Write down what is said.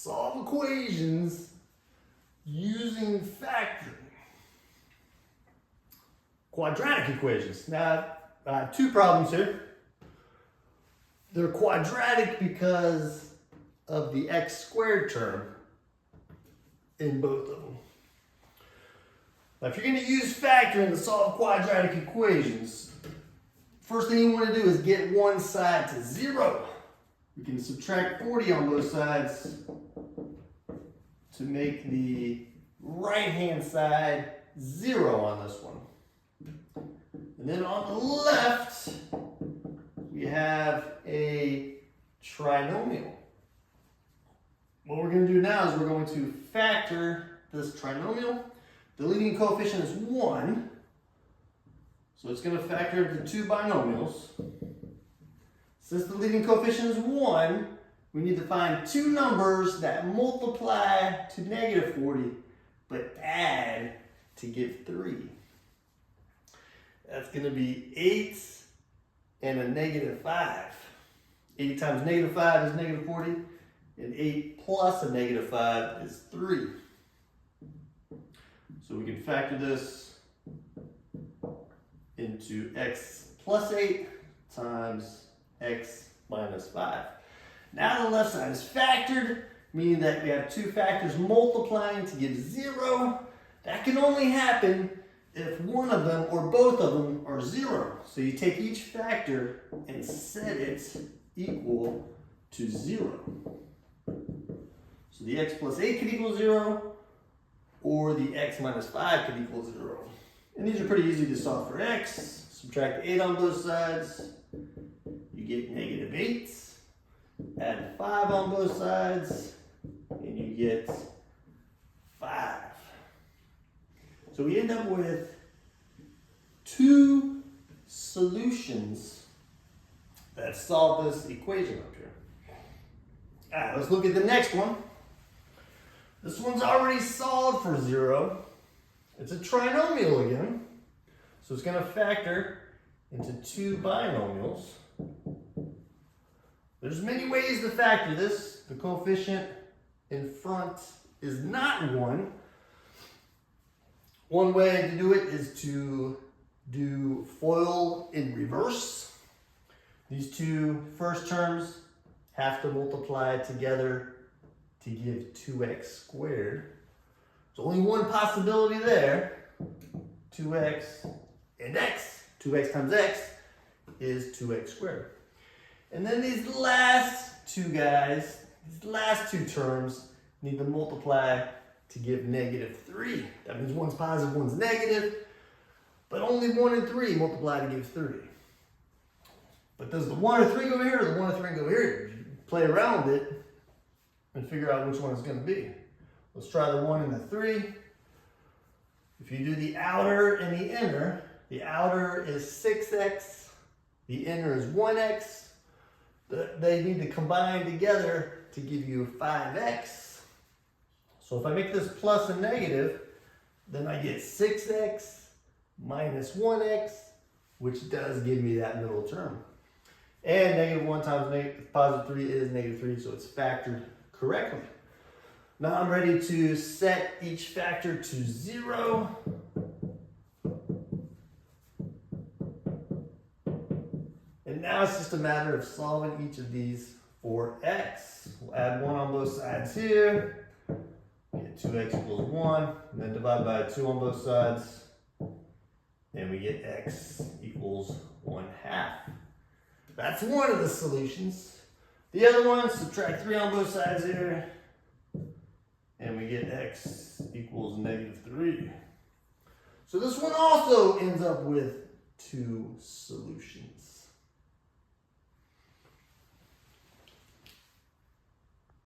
solve equations using factoring. Quadratic equations. Now, I have two problems here. They're quadratic because of the x squared term in both of them. Now, if you're going to use factoring to solve quadratic equations, first thing you want to do is get one side to 0. We can subtract 40 on both sides to make the right-hand side 0 on this one. And then on the left, we have a trinomial. What we're going to do now is we're going to factor this trinomial. The leading coefficient is 1, so it's going to factor into two binomials. Since the leading coefficient is 1, we need to find two numbers that multiply to negative 40, but add to give 3. That's going to be 8 and a negative 5. 8 times negative 5 is negative 40, and 8 plus a negative 5 is 3. So we can factor this into x plus 8 times x minus 5. Now the left side is factored, meaning that we have two factors multiplying to give 0. That can only happen if one of them or both of them are 0. So you take each factor and set it equal to 0. So the x plus 8 could equal 0, or the x minus 5 could equal 0. And these are pretty easy to solve for x. Subtract 8 on both sides, you get negative 8. Add 5 on both sides, and you get 5. So we end up with two solutions that solve this equation up here. All right, let's look at the next one. This one's already solved for 0. It's a trinomial again. So it's going to factor into two binomials. There's many ways to factor this. The coefficient in front is not 1. One way to do it is to do FOIL in reverse. These two first terms have to multiply together to give 2x squared. There's only one possibility there. 2x and x. 2x times x is 2x squared. And then these last two guys, these last two terms need to multiply to give negative 3. That means one's positive, one's negative, but only 1 and 3 multiply to give 3. But does the 1 or 3 go here, or the 1 or 3 go here? You play around with it and figure out which one it's going to be. Let's try the 1 and the 3. If you do the outer and the inner, the outer is 6x, the inner is 1x. They need to combine together to give you 5x. So if I make this plus and negative, then I get 6x minus 1x, which does give me that middle term. And negative 1 times positive 3 is negative 3, so it's factored correctly. Now I'm ready to set each factor to 0. And now it's just a matter of solving each of these for x. We'll add 1 on both sides here. Get 2x equals 1. And then divide by 2 on both sides. And we get x equals 1/2. That's one of the solutions. The other one, subtract 3 on both sides here. And we get x equals negative 3. So this one also ends up with two solutions.